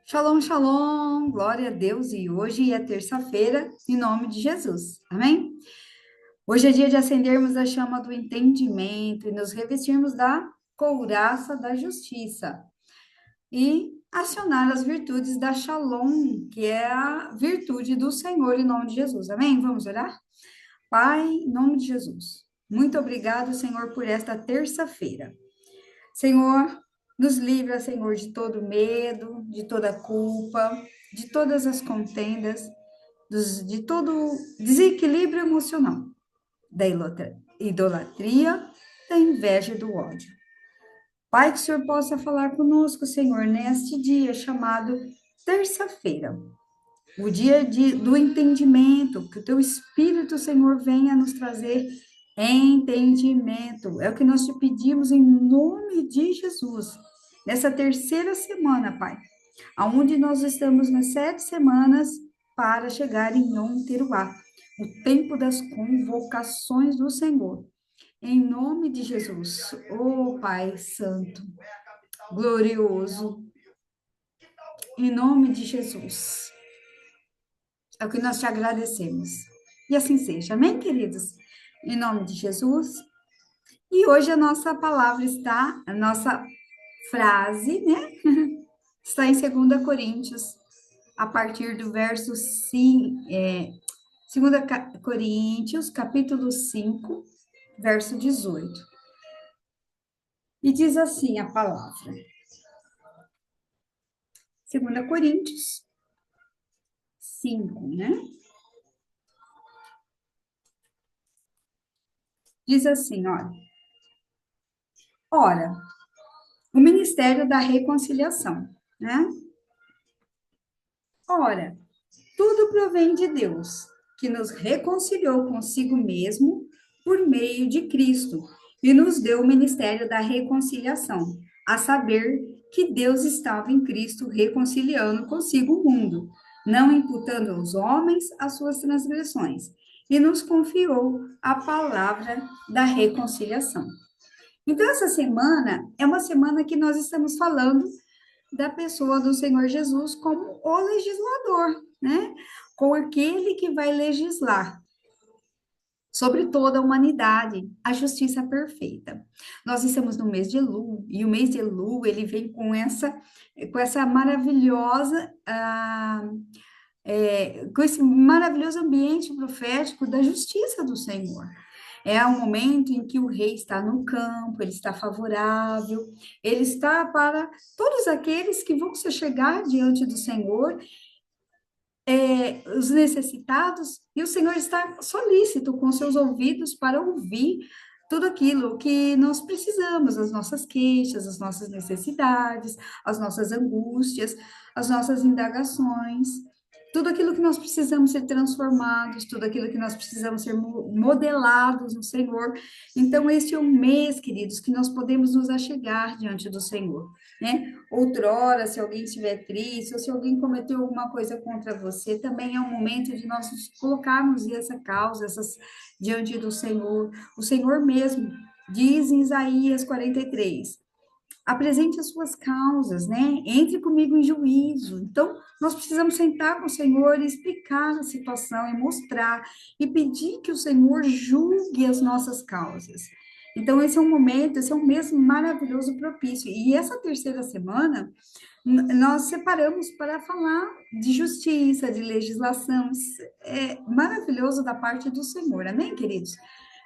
Shalom, shalom, glória a Deus. E hoje é terça-feira, em nome de Jesus. Amém? Hoje é dia de acendermos a chama do entendimento e nos revestirmos da couraça da justiça e acionar as virtudes da Shalom, que é a virtude do Senhor, em nome de Jesus. Amém? Vamos orar? Pai, em nome de Jesus. Muito obrigado, Senhor, por esta terça-feira. Senhor, nos livra, Senhor, de todo medo, de toda culpa, de todas as contendas, de todo desequilíbrio emocional, da idolatria, da inveja e do ódio. Pai, que o Senhor possa falar conosco, Senhor, neste dia chamado terça-feira, o dia do entendimento, que o teu Espírito, Senhor, venha nos trazer entendimento. É o que nós te pedimos em nome de Jesus. Nessa terceira semana, Pai, aonde nós estamos nas 7 semanas para chegar em Yom Teruá, o tempo das convocações do Senhor. Em nome de Jesus, oh Pai Santo, glorioso, em nome de Jesus. É o que nós te agradecemos. E assim seja. Amém, queridos? Em nome de Jesus. E hoje a nossa palavra está, a nossa frase, né? Está em 2 Coríntios, a partir do verso 5, 2 Coríntios, capítulo 5, verso 18. E diz assim a palavra. 2 Coríntios 5, né? Diz assim, olha. Ora, o ministério da reconciliação, né? Ora, tudo provém de Deus, que nos reconciliou consigo mesmo por meio de Cristo e nos deu o ministério da reconciliação, a saber que Deus estava em Cristo reconciliando consigo o mundo, não imputando aos homens as suas transgressões, e nos confiou a palavra da reconciliação. Então, essa semana é uma semana que nós estamos falando da pessoa do Senhor Jesus como o legislador, né? Com aquele que vai legislar sobre toda a humanidade, a justiça perfeita. Nós estamos no mês de Elu, e o mês de Elu, ele vem com essa maravilhosa, com esse maravilhoso ambiente profético da justiça do Senhor. É um momento em que o rei está no campo, ele está favorável, ele está para todos aqueles que vão se chegar diante do Senhor, os necessitados, e o Senhor está solícito com seus ouvidos para ouvir tudo aquilo que nós precisamos, as nossas queixas, as nossas necessidades, as nossas angústias, as nossas indagações, tudo aquilo que nós precisamos ser transformados, tudo aquilo que nós precisamos ser modelados no Senhor. Então, este é um mês, queridos, que nós podemos nos achegar diante do Senhor, né? Outrora, se alguém estiver triste, ou se alguém cometeu alguma coisa contra você, também é um momento de nós nos colocarmos essa causa, diante do Senhor. O Senhor mesmo diz em Isaías 43, apresente as suas causas, né? Entre comigo em juízo. Então, nós precisamos sentar com o Senhor e explicar a situação e mostrar e pedir que o Senhor julgue as nossas causas. Então, esse é um momento, esse é um mês maravilhoso, propício. E essa terceira semana, nós separamos para falar de justiça, de legislação. Isso é maravilhoso da parte do Senhor. Amém, queridos?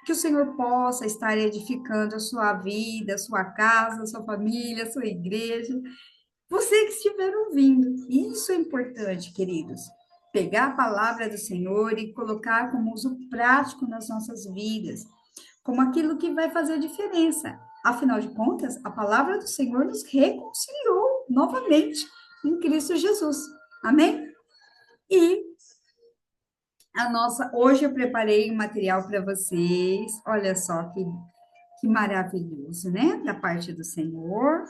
Que o Senhor possa estar edificando a sua vida, a sua casa, a sua família, a sua igreja. Você que estiver ouvindo. Isso é importante, queridos. Pegar a palavra do Senhor e colocar como uso prático nas nossas vidas, como aquilo que vai fazer diferença. Afinal de contas, a palavra do Senhor nos reconciliou novamente em Cristo Jesus. Amém? E hoje eu preparei um material para vocês. Olha só que maravilhoso, né? Da parte do Senhor.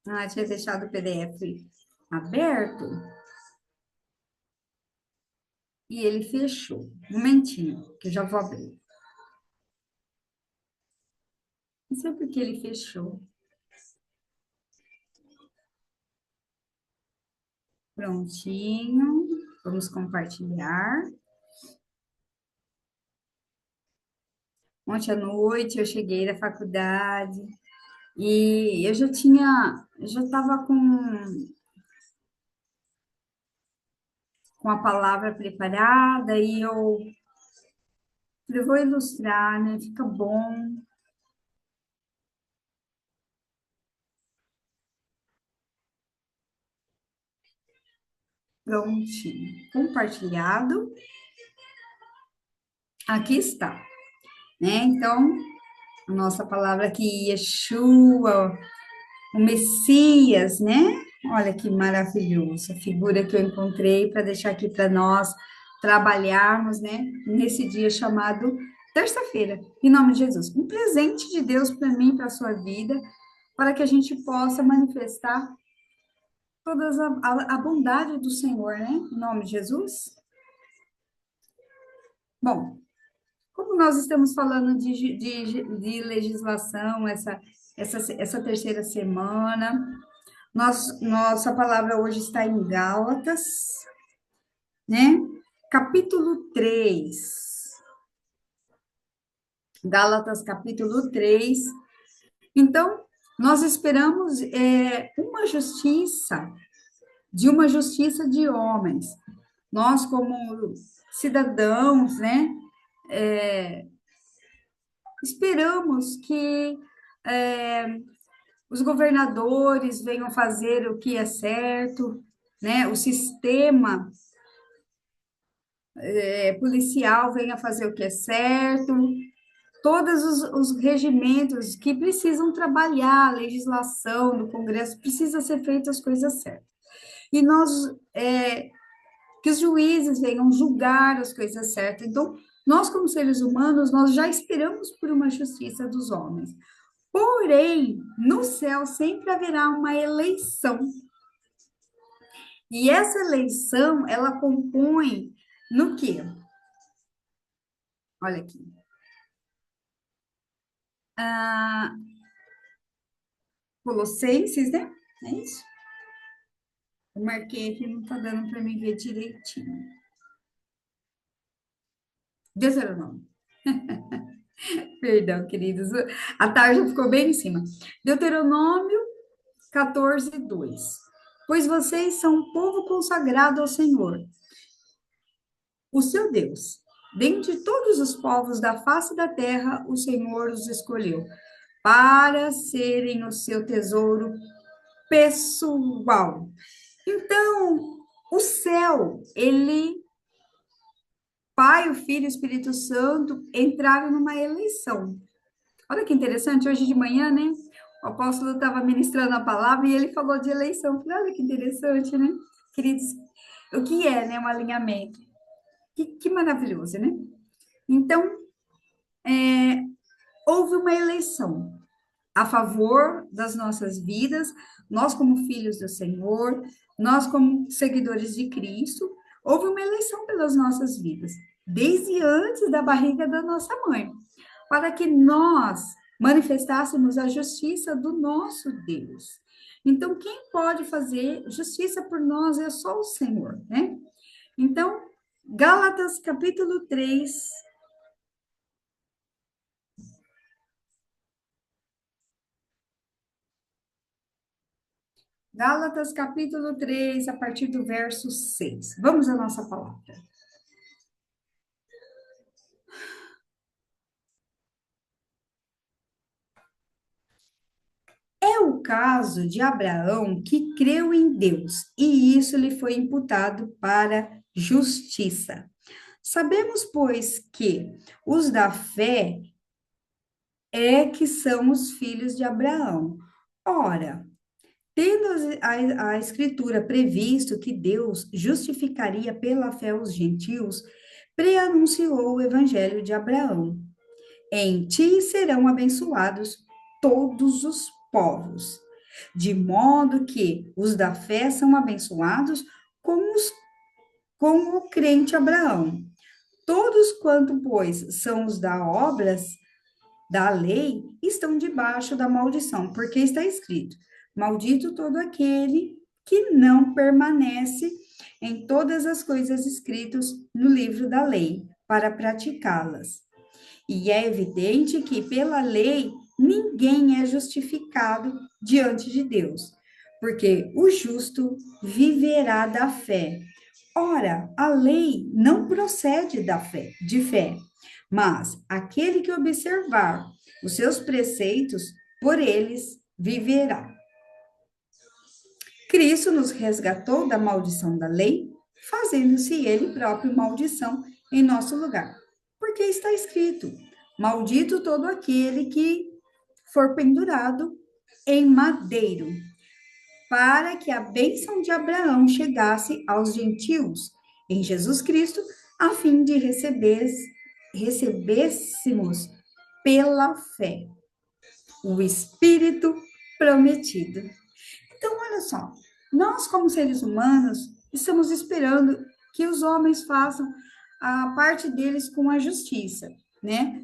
Ah, tinha deixado o PDF aberto e ele fechou. Um momentinho, que eu já vou abrir. Não sei por que ele fechou. Prontinho. Vamos compartilhar. Ontem à noite eu cheguei da faculdade e eu já estava com a palavra preparada e eu vou ilustrar, né? Fica bom. Prontinho. Compartilhado. Aqui está, né? Então, a nossa palavra aqui, Yeshua, o Messias, né? Olha que maravilhoso, a figura que eu encontrei para deixar aqui para nós trabalharmos, né? Nesse dia chamado terça-feira, em nome de Jesus. Um presente de Deus para mim, para a sua vida, para que a gente possa manifestar toda a bondade do Senhor, né? Em nome de Jesus. Bom, como nós estamos falando de legislação, essa terceira semana, nossa palavra hoje está em Gálatas, né? Capítulo 3. Gálatas, capítulo 3. Então, nós esperamos uma justiça de homens. Nós, como cidadãos, né? Esperamos que os governadores venham fazer o que é certo, né? O sistema policial venha fazer o que é certo, todos os regimentos que precisam trabalhar, a legislação do Congresso, precisa ser feita as coisas certas. E que os juízes venham julgar as coisas certas. Então, nós, como seres humanos, nós já esperamos por uma justiça dos homens. Porém, no céu sempre haverá uma eleição. E essa eleição, ela compõe no quê? Olha aqui. Ah, Colossenses, né? É isso? Eu marquei aqui, não está dando para mim ver direitinho. Deuteronômio. Perdão, queridos. A tarja ficou bem em cima. Deuteronômio 14, 2. Pois vocês são um povo consagrado ao Senhor, o seu Deus. Dentre todos os povos da face da terra, o Senhor os escolheu para serem o seu tesouro pessoal. Então, o céu, Pai, o Filho e o Espírito Santo entraram numa eleição. Olha que interessante, hoje de manhã, né? O apóstolo estava ministrando a palavra e ele falou de eleição. Falei, olha que interessante, né? Queridos, o que é, né? Um alinhamento. Que maravilhoso, né? Então, houve uma eleição a favor das nossas vidas, nós como filhos do Senhor, nós como seguidores de Cristo, houve uma eleição pelas nossas vidas, desde antes da barriga da nossa mãe, para que nós manifestássemos a justiça do nosso Deus. Então, quem pode fazer justiça por nós é só o Senhor, né? Então, Gálatas capítulo 3. Gálatas capítulo 3, a partir do verso 6. Vamos à nossa palavra. É o caso de Abraão que creu em Deus, e isso lhe foi imputado para justiça. Sabemos, pois, que os da fé é que são os filhos de Abraão. Ora, tendo a Escritura previsto que Deus justificaria pela fé os gentios, preanunciou o evangelho de Abraão. Em ti serão abençoados todos os povos. de modo que os da fé são abençoados com o crente Abraão. Todos quanto, pois, são os da obras da lei, estão debaixo da maldição, porque está escrito: maldito todo aquele que não permanece em todas as coisas escritas no livro da lei, para praticá-las. E é evidente que pela lei ninguém é justificado diante de Deus, porque o justo viverá da fé. Ora, a lei não procede de fé, mas aquele que observar os seus preceitos, por eles viverá. Cristo nos resgatou da maldição da lei, fazendo-se ele próprio maldição em nosso lugar. Porque está escrito: maldito todo aquele que for pendurado em madeiro, para que a bênção de Abraão chegasse aos gentios em Jesus Cristo, a fim de recebêssemos pela fé o Espírito prometido. Então, olha só, nós, como seres humanos, estamos esperando que os homens façam a parte deles com a justiça, né?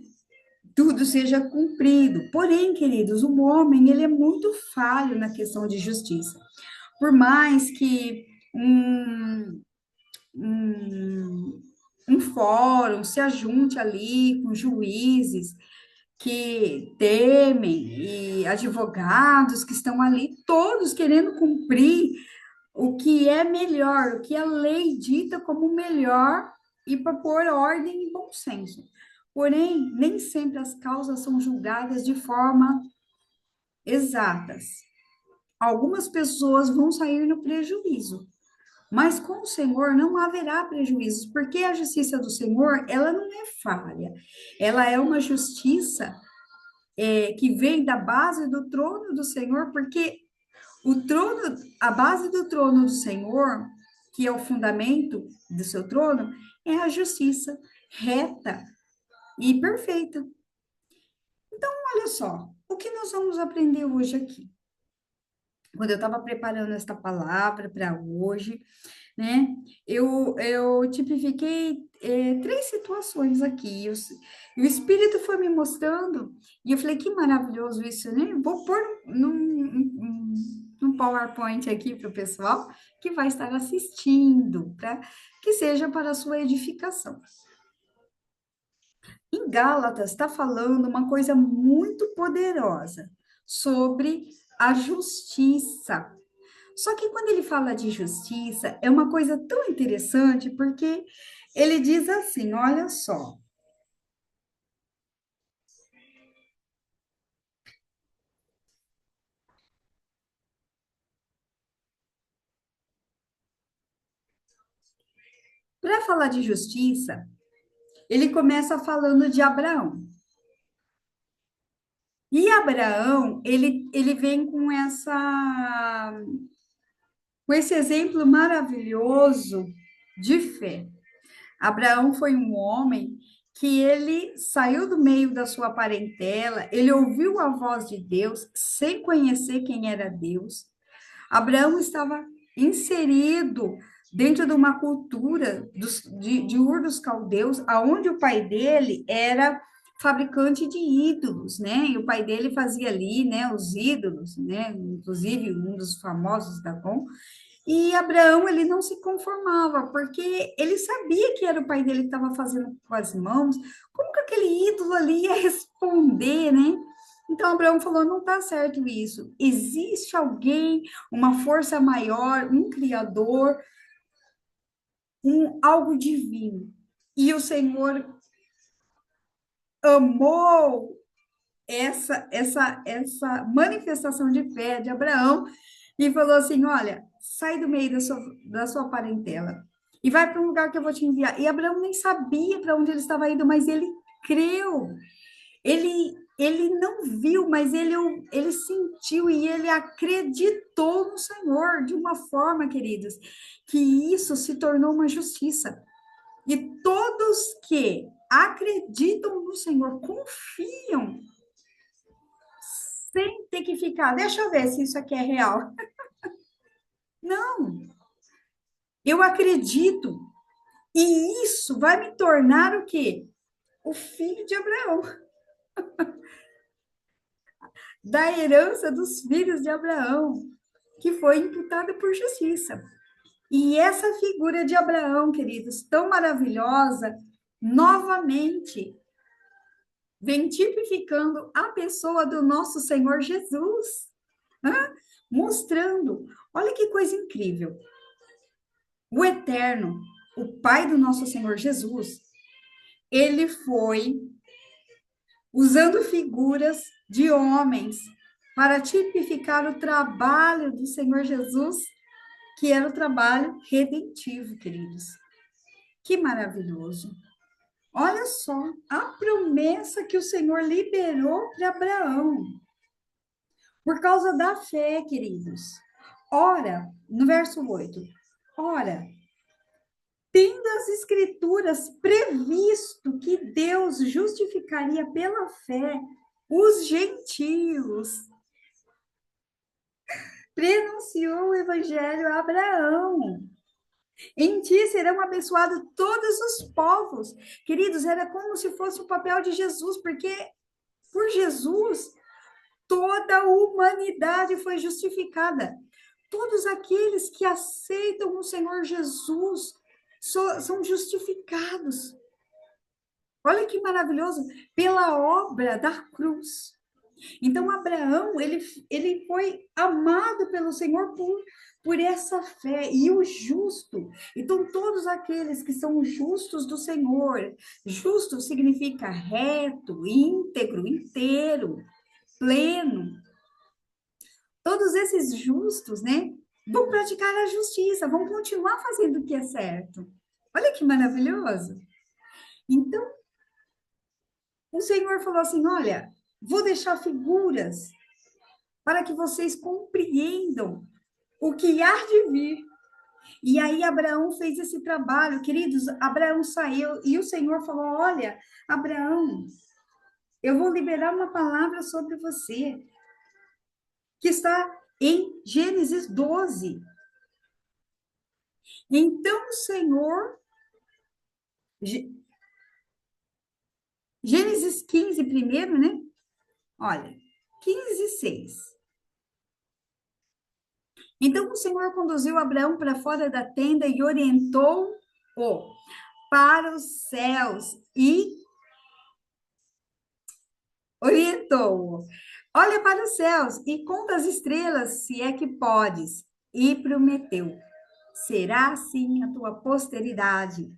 Tudo seja cumprido. Porém, queridos, o homem, ele é muito falho na questão de justiça. Por mais que um, um fórum se ajunte ali com juízes que temem e advogados que estão ali, todos querendo cumprir o que é melhor, o que a lei dita como melhor e para pôr ordem e bom senso. Porém, nem sempre as causas são julgadas de forma exatas. Algumas pessoas vão sair no prejuízo, mas com o Senhor não haverá prejuízos, porque a justiça do Senhor, ela não é falha. Ela é uma justiça que vem da base do trono do Senhor, porque o trono, a base do trono do Senhor, que é o fundamento do seu trono, é a justiça reta e perfeita. Então, olha só, o que nós vamos aprender hoje aqui? Quando eu estava preparando esta palavra para hoje, né, eu tipifiquei três situações aqui. E o Espírito foi me mostrando, e eu falei, que maravilhoso isso, né? Vou pôr num PowerPoint aqui para o pessoal que vai estar assistindo, para que seja para a sua edificação. Em Gálatas está falando uma coisa muito poderosa sobre a justiça. Só que quando ele fala de justiça, é uma coisa tão interessante, porque ele diz assim: olha só, para falar de justiça, ele começa falando de Abraão. E Abraão, ele vem com esse exemplo maravilhoso de fé. Abraão foi um homem que ele saiu do meio da sua parentela, ele ouviu a voz de Deus sem conhecer quem era Deus. Abraão estava inserido dentro de uma cultura de Ur dos Caldeus, aonde o pai dele era fabricante de ídolos, né? E o pai dele fazia ali, né, os ídolos, né? Inclusive um dos famosos Dagon. E Abraão, ele não se conformava, porque ele sabia que era o pai dele que estava fazendo com as mãos. Como que aquele ídolo ali ia responder, né? Então Abraão falou: não está certo isso. Existe alguém, uma força maior, um criador, algo divino. E o Senhor amou essa manifestação de fé de Abraão e falou assim: olha, sai do meio da sua parentela e vai para um lugar que eu vou te enviar. E Abraão nem sabia para onde ele estava indo, mas ele creu. Ele não viu, mas ele sentiu e ele acreditou no Senhor de uma forma, queridos, que isso se tornou uma justiça. E todos que acreditam no Senhor, confiam sem ter que ficar, deixa eu ver se isso aqui é real. Não, eu acredito. E isso vai me tornar o quê? O filho de Abraão, da herança dos filhos de Abraão, que foi imputada por justiça. E essa figura de Abraão, queridos, tão maravilhosa, novamente vem tipificando a pessoa do nosso Senhor Jesus, né? Mostrando, olha que coisa incrível. O Eterno, o Pai do nosso Senhor Jesus, ele foi usando figuras de homens para tipificar o trabalho do Senhor Jesus, que era o trabalho redentivo, queridos. Que maravilhoso. Olha só a promessa que o Senhor liberou para Abraão, por causa da fé, queridos. Ora, no verso 8, ora, tendo as Escrituras previsto que Deus justificaria pela fé os gentios, prenunciou o evangelho a Abraão. Em ti serão abençoados todos os povos. Queridos, era como se fosse o papel de Jesus, porque por Jesus toda a humanidade foi justificada. Todos aqueles que aceitam o Senhor Jesus são justificados. Olha que maravilhoso, pela obra da cruz. Então, Abraão, ele foi amado pelo Senhor por essa fé, e o justo. Então, todos aqueles que são justos do Senhor, justo significa reto, íntegro, inteiro, pleno. Todos esses justos, né, vão praticar a justiça, vão continuar fazendo o que é certo. Olha que maravilhoso. Então, o Senhor falou assim: olha, vou deixar figuras para que vocês compreendam o que há de vir. E aí Abraão fez esse trabalho, queridos. Abraão saiu e o Senhor falou: olha, Abraão, eu vou liberar uma palavra sobre você, que está em Gênesis 12. Então o Senhor, Gênesis 15 primeiro, né? Olha, 15, 6. Então o Senhor conduziu Abraão para fora da tenda e orientou-o para os céus e orientou-o. Olha para os céus e conta as estrelas, se é que podes. E prometeu: será assim a tua posteridade.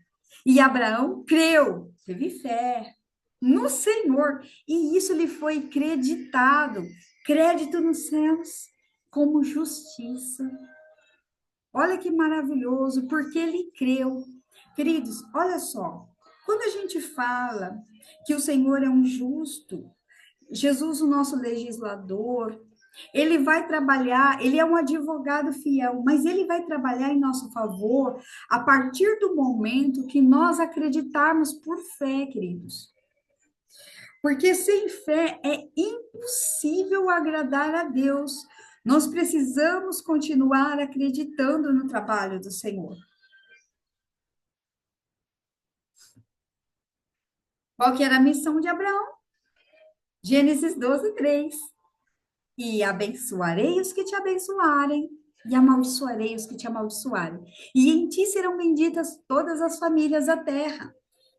E Abraão creu, teve fé no Senhor, e isso lhe foi creditado, crédito nos céus, como justiça. Olha que maravilhoso, porque ele creu. Queridos, olha só, quando a gente fala que o Senhor é um justo, Jesus, o nosso legislador, ele vai trabalhar, ele é um advogado fiel, mas ele vai trabalhar em nosso favor a partir do momento que nós acreditarmos por fé, queridos. Porque sem fé é impossível agradar a Deus. Nós precisamos continuar acreditando no trabalho do Senhor. Qual que era a missão de Abraão? Gênesis 12, 3. E abençoarei os que te abençoarem, e amaldiçoarei os que te amaldiçoarem. E em ti serão benditas todas as famílias da terra.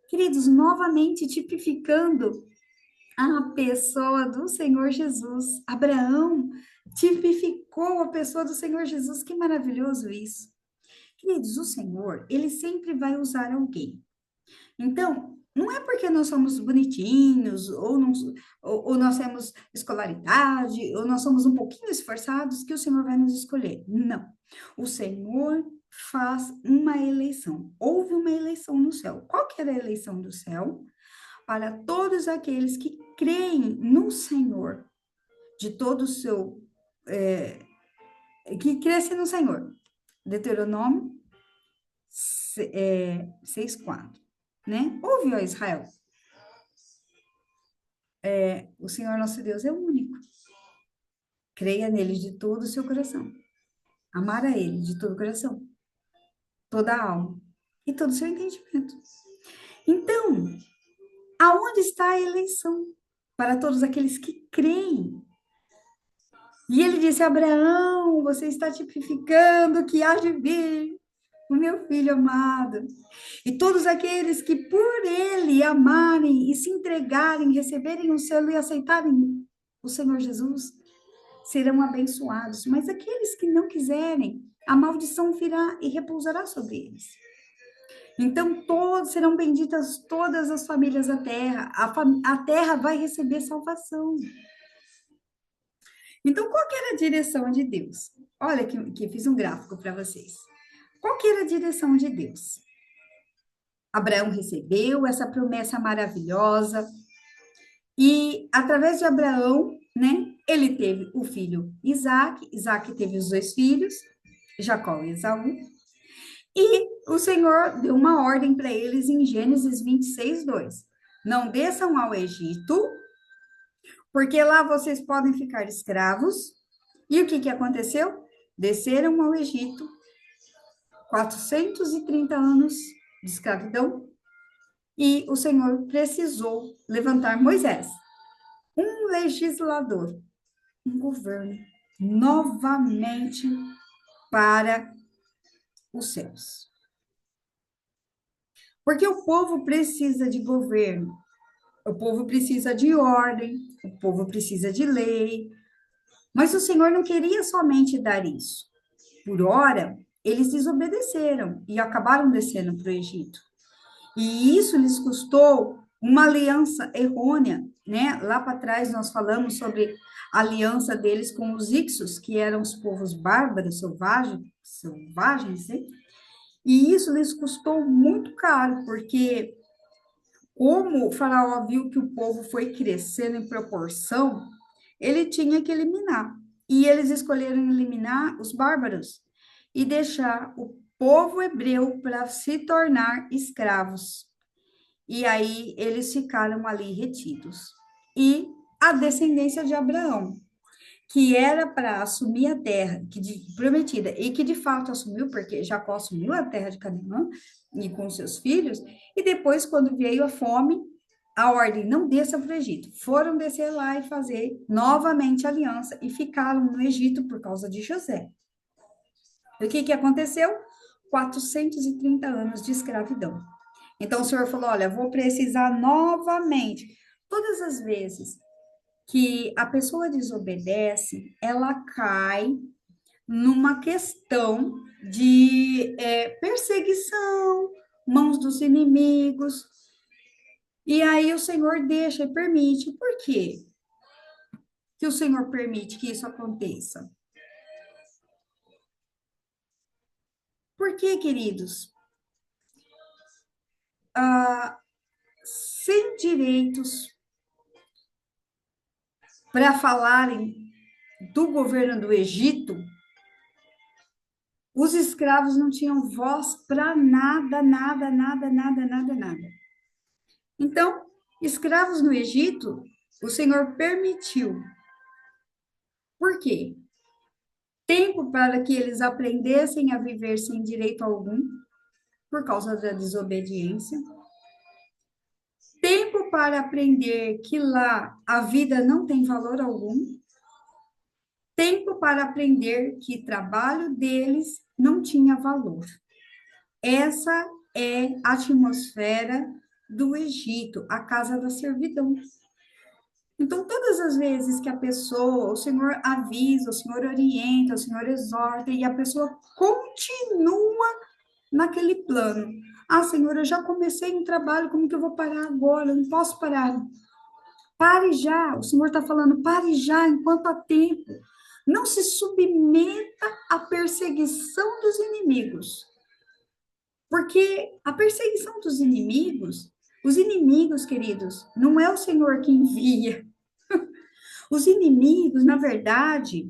Queridos, novamente tipificando a pessoa do Senhor Jesus. Abraão tipificou a pessoa do Senhor Jesus. Que maravilhoso isso. Queridos, o Senhor, ele sempre vai usar alguém. Então, não é porque nós somos bonitinhos, ou nós temos escolaridade, ou nós somos um pouquinho esforçados, que o Senhor vai nos escolher. Não. O Senhor faz uma eleição. Houve uma eleição no céu. Qual que era a eleição do céu? Para todos aqueles que creem no Senhor, de todo o seu, que cresce no Senhor. Deuteronômio 6:4, né? Ouve, ó Israel, o Senhor nosso Deus é único. creia nele de todo o seu coração. Amar a ele de todo o coração, toda a alma e todo o seu entendimento. Então, aonde está a eleição para todos aqueles que creem? E ele disse: Abraão, você está tipificando que há de vir o meu filho amado. E todos aqueles que por ele amarem e se entregarem, receberem o selo e aceitarem o Senhor Jesus, serão abençoados. Mas aqueles que não quiserem, a maldição virá e repousará sobre eles. Então, todos serão benditas todas as famílias da terra. A terra vai receber salvação. Então, qual que era a direção de Deus? Olha que fiz um gráfico para vocês. Qual que era a direção de Deus? Abraão recebeu essa promessa maravilhosa e, através de Abraão, né, ele teve o filho Isaac, Isaac teve os dois filhos, Jacó e Esaú, e o Senhor deu uma ordem para eles em Gênesis 26, 2. Não desçam ao Egito, porque lá vocês podem ficar escravos. E o que que aconteceu? Desceram ao Egito, 430 anos de escravidão, e o Senhor precisou levantar Moisés, um legislador, um governo, novamente para os céus. Porque o povo precisa de governo, o povo precisa de ordem, o povo precisa de lei, mas o Senhor não queria somente dar isso. Por ora, eles desobedeceram e acabaram descendo para o Egito. E isso lhes custou uma aliança errônea, né? Lá para trás nós falamos sobre a aliança deles com os Ixos, que eram os povos bárbaros, selvagens, né? E isso lhes custou muito caro, porque como o faraó viu que o povo foi crescendo em proporção, ele tinha que eliminar. E eles escolheram eliminar os bárbaros e deixar o povo hebreu para se tornar escravos. E aí eles ficaram ali retidos. E a descendência de Abraão, que era para assumir a terra prometida, e que de fato assumiu, porque Jacó assumiu a terra de Canaã e com seus filhos, e depois, quando veio a fome, a ordem, não desça para o Egito. Foram descer lá e fazer novamente aliança, e ficaram no Egito por causa de José. E o que que aconteceu? 430 anos de escravidão. Então o Senhor falou: olha, vou precisar novamente. Todas as vezes que a pessoa desobedece, ela cai numa questão de perseguição, mãos dos inimigos. E aí o Senhor deixa e permite. Por quê que o Senhor permite que isso aconteça? Por quê, queridos? Sem direitos para falarem do governo do Egito, os escravos não tinham voz para nada, nada, nada, nada, nada, nada. Então, escravos no Egito, o Senhor permitiu. Por quê? Tempo para que eles aprendessem a viver sem direito algum, por causa da desobediência. Tempo para aprender que lá a vida não tem valor algum. Tempo para aprender que trabalho deles não tinha valor. Essa é a atmosfera do Egito, a casa da servidão. Então, todas as vezes que a pessoa, o Senhor avisa, o Senhor orienta, o Senhor exorta, e a pessoa continua naquele plano. Ah, Senhor, eu já comecei um trabalho, como que eu vou parar agora? Eu não posso parar. Pare já, o Senhor está falando, pare já, enquanto há tempo. Não se submeta à perseguição dos inimigos. Porque a perseguição dos inimigos, os inimigos, queridos, não é o Senhor que envia. Os inimigos, na verdade,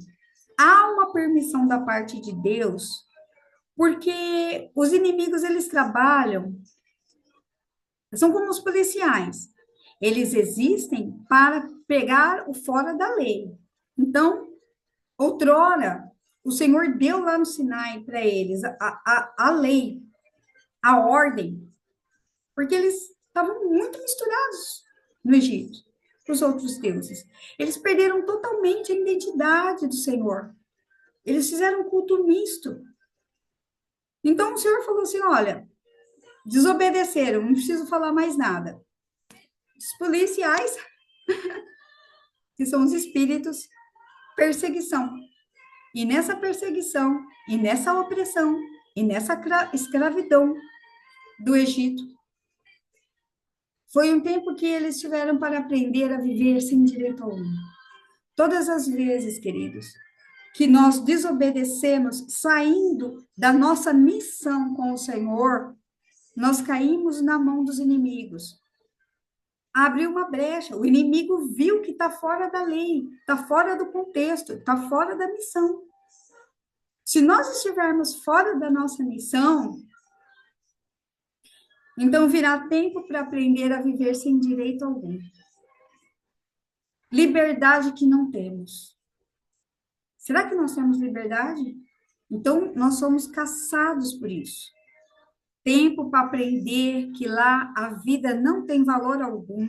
há uma permissão da parte de Deus, porque os inimigos, eles trabalham, são como os policiais. Eles existem para pegar o fora da lei. Então, Outrora, o Senhor deu lá no Sinai para eles a lei, a ordem, porque eles estavam muito misturados no Egito, com os outros deuses. Eles perderam totalmente a identidade do Senhor. Eles fizeram um culto misto. Então o Senhor falou assim: olha, desobedeceram, não preciso falar mais nada. Os policiais, que são os espíritos, perseguição. E nessa perseguição, e nessa opressão, e nessa escravidão do Egito, foi um tempo que eles tiveram para aprender a viver sem direito algum. Todas as vezes, queridos, que nós desobedecemos, saindo da nossa missão com o Senhor, nós caímos na mão dos inimigos. Abriu uma brecha, o inimigo viu que está fora da lei, está fora do contexto, está fora da missão. Se nós estivermos fora da nossa missão, então virá tempo para aprender a viver sem direito algum. Liberdade que não temos. Será que nós temos liberdade? Então, nós somos caçados por isso. Tempo para aprender que lá a vida não tem valor algum.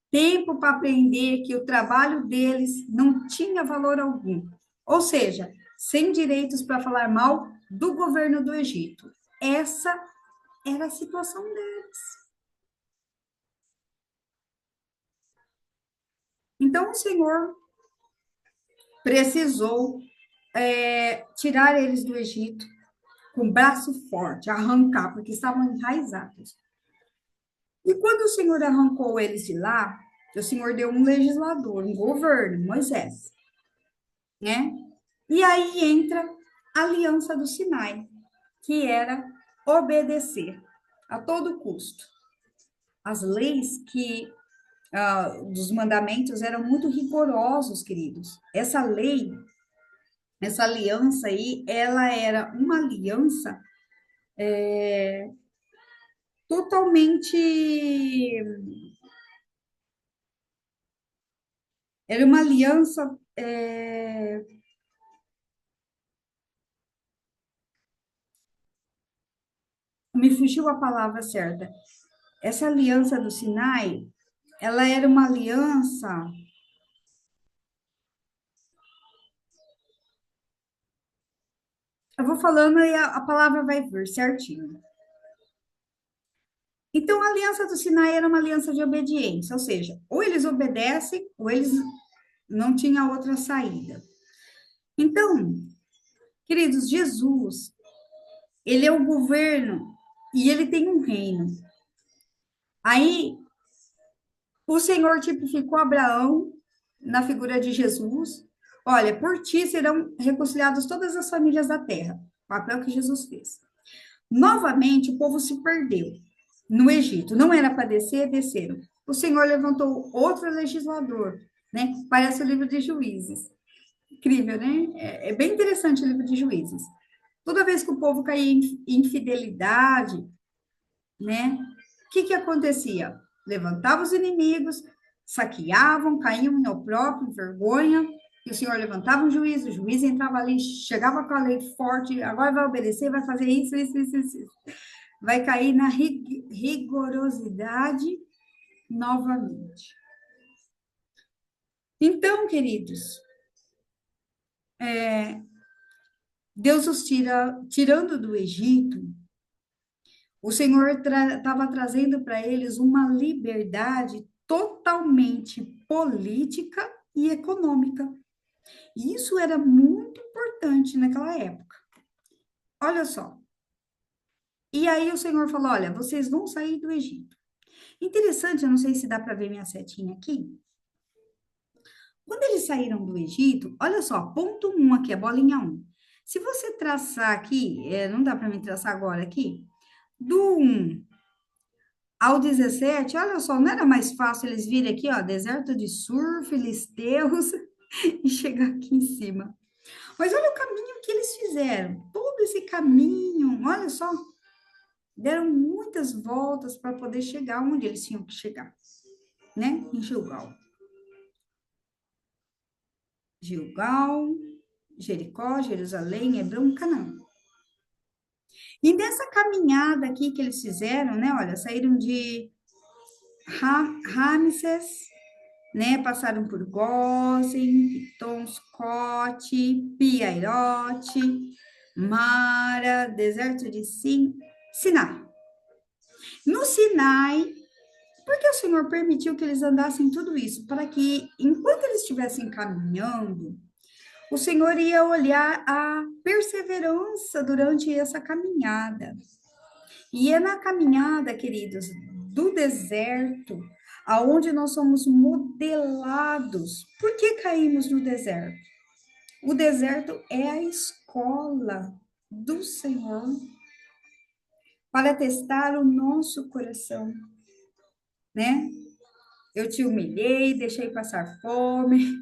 Tempo para aprender que o trabalho deles não tinha valor algum. Ou seja, sem direitos para falar mal do governo do Egito. Essa era a situação deles. Então, o Senhor precisou tirar eles do Egito com braço forte, arrancar, porque estavam enraizados. E quando o Senhor arrancou eles de lá, o Senhor deu um legislador, um governo, Moisés, né? E aí entra a aliança do Sinai, que era obedecer a todo custo. As leis dos mandamentos eram muito rigorosos, queridos. Essa lei, essa aliança aí, ela era uma aliança totalmente. Era uma aliança. Me fugiu a palavra certa. Essa aliança do Sinai, ela era uma aliança. Eu vou falando e a palavra vai vir certinho. Então, a aliança do Sinai era uma aliança de obediência, ou seja, ou eles obedecem, ou eles não tinham outra saída. Então, queridos, Jesus, ele é o governo e ele tem um reino. Aí, o Senhor tipificou Abraão na figura de Jesus. Olha, por ti serão reconciliadas todas as famílias da terra. Papel que Jesus fez. Novamente, o povo se perdeu no Egito. Não era para descer, desceram. O Senhor levantou outro legislador, né? Parece o livro de Juízes. Incrível, né? É bem interessante o livro de Juízes. Toda vez que o povo caía em infidelidade, né? O que acontecia? Levantava os inimigos, saqueavam, caíam no próprio, vergonha, e o Senhor levantava um juiz, o juiz entrava ali, chegava com a lei forte, agora vai obedecer, vai fazer isso, isso, isso, isso. Vai cair na rigorosidade novamente. Então, queridos, Deus os tirando do Egito, o Senhor estava trazendo para eles uma liberdade totalmente política e econômica. E isso era muito importante naquela época. Olha só. E aí o Senhor falou: olha, vocês vão sair do Egito. Interessante, eu não sei se dá para ver minha setinha aqui. Quando eles saíram do Egito, olha só, ponto 1 aqui, a bolinha 1. Se você traçar aqui, não dá para mim traçar agora aqui, do 1 ao 17, olha só, não era mais fácil eles virem aqui, ó, deserto de Sur, filisteus, e chegar aqui em cima. Mas olha o caminho que eles fizeram, todo esse caminho, olha só, deram muitas voltas para poder chegar onde eles tinham que chegar, né? Em Gilgal. Gilgal, Jericó, Jerusalém, Hebrom, Canaã. E nessa caminhada aqui que eles fizeram, né? Olha, saíram de Ramsés, né? Passaram por Gósen, Pitom, Scott, Piairote, Mara, deserto de Sinai. No Sinai, por que o Senhor permitiu que eles andassem tudo isso? Para que, enquanto eles estivessem caminhando, o Senhor ia olhar a perseverança durante essa caminhada. E é na caminhada, queridos, do deserto, aonde nós somos modelados. Por que caímos no deserto? O deserto é a escola do Senhor para testar o nosso coração, né? Eu te humilhei, deixei passar fome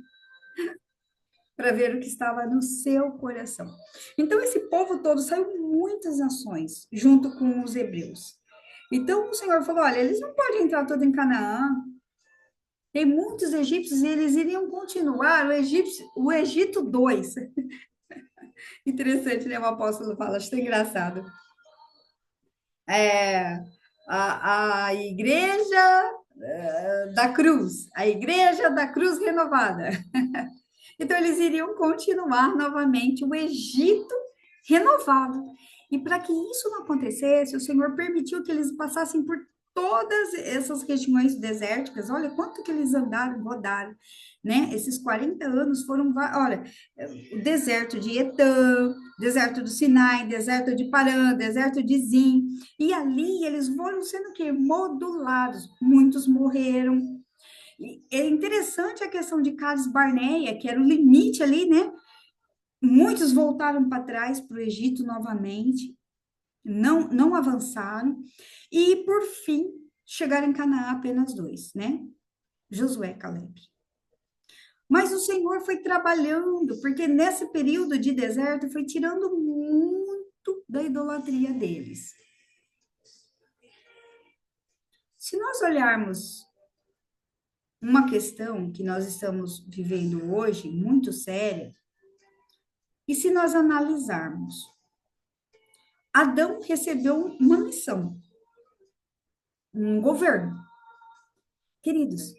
para ver o que estava no seu coração. Então, esse povo todo saiu muitas nações junto com os hebreus. Então, o Senhor falou: olha, eles não podem entrar todos em Canaã. Tem muitos egípcios e eles iriam continuar o Egito 2. Interessante, né? O apóstolo fala, acho que é engraçado. É, a igreja da cruz, a igreja da cruz renovada. Então, eles iriam continuar novamente o Egito renovado. E para que isso não acontecesse, o Senhor permitiu que eles passassem por todas essas regiões desérticas. Olha quanto que eles andaram, rodaram, né? Esses 40 anos foram, olha, o deserto de Etã, deserto do Sinai, deserto de Parã, deserto de Zin. E ali eles foram sendo que modulados. Muitos morreram, é interessante a questão de Cades Barneia, que era o limite ali, né? Muitos voltaram para trás para o Egito novamente, não avançaram, e por fim chegaram em Canaã apenas dois, né? Josué e Caleb. Mas o Senhor foi trabalhando, porque nesse período de deserto foi tirando muito da idolatria deles. Se nós olharmos uma questão que nós estamos vivendo hoje, muito séria, e se nós analisarmos, Adão recebeu uma missão, um governo. Queridos,